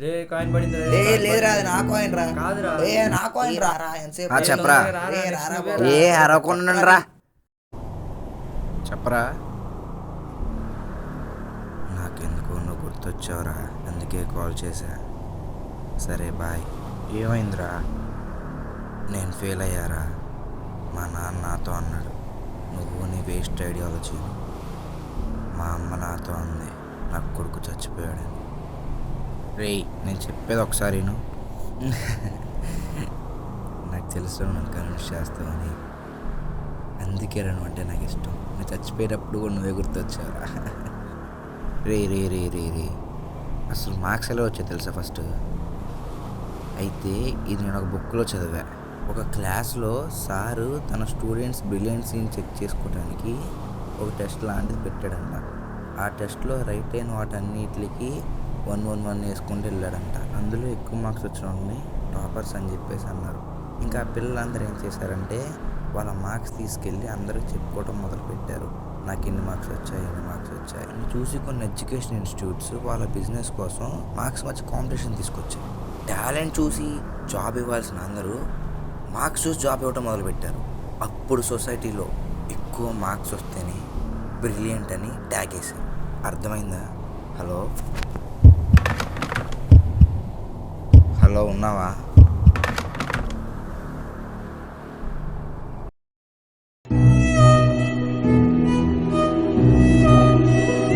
రే coin పడింది లేదురా అది నా కాయిన్ రా. కాదురా నా కాయిన్ రా ఎంతసేపు చెప్పరా రారా అరవకుండా చెప్పరా. నాకెందుకు నువ్వు గుర్తొచ్చావురా, అందుకే కాల్ చేశా. సరే బాయ్. ఏమైందిరా? నేను ఫెయిల్ అయ్యారా. మా నాన్న నాతో అన్నాడు నువ్వు నీ వేస్ట్ ఐడియాలజీ. మా అమ్మ నాతో అంది నా కొడుకు చచ్చిపోయాడని. రేయ్ నేను చెప్పేది ఒకసారి నాకు తెలుసు నన్ను కన్విన్స్ చేస్తావని, అందుకే నువ్వు అంటే నాకు ఇష్టం. నువ్వు చచ్చిపోయేటప్పుడు కూడా నువ్వే గుర్తొచ్చావురా. రే రే రే రే రే అసలు మార్క్స్ ఎలా వచ్చాయి తెలుసా ఫస్ట్? అయితే ఇది నేను ఒక బుక్లో చదివా. ఒక క్లాస్లో సారు తన స్టూడెంట్స్ బ్రిలియన్సీని చెక్ చేసుకోవడానికి ఒక టెస్ట్ లాంటిది పెట్టాడంట. ఆ టెస్ట్లో రైట్ అయిన వాటన్నిటికి 111 వేసుకుంటూ వెళ్ళాడంట. అందులో ఎక్కువ మార్క్స్ వచ్చిన వాళ్ళని టాపర్స్ అని చెప్పేసి అన్నారు. ఇంకా ఆ పిల్లలందరూ ఏం చేశారంటే వాళ్ళ మార్క్స్ తీసుకెళ్ళి అందరికి చెప్పుకోవడం మొదలుపెట్టారు. నాకు ఇన్ని మార్క్స్ వచ్చాయి, ఇన్ని మార్క్స్ వచ్చాయి అని చూసి కొన్ని ఎడ్యుకేషన్ ఇన్స్టిట్యూట్స్ వాళ్ళ బిజినెస్ కోసం మార్క్స్ మధ్య కాంపిటీషన్ తీసుకొచ్చాయి. టాలెంట్ చూసి జాబ్ ఇవ్వాల్సిన అందరూ మార్క్స్ చూసి జాబ్ ఇవ్వటం మొదలుపెట్టారు. అప్పుడు సొసైటీలో ఎక్కువ మార్క్స్ వస్తేనే బ్రిలియంట్ అని ట్యాగ్ వేశారు. అర్థమైందా? హలో ఉన్నావా?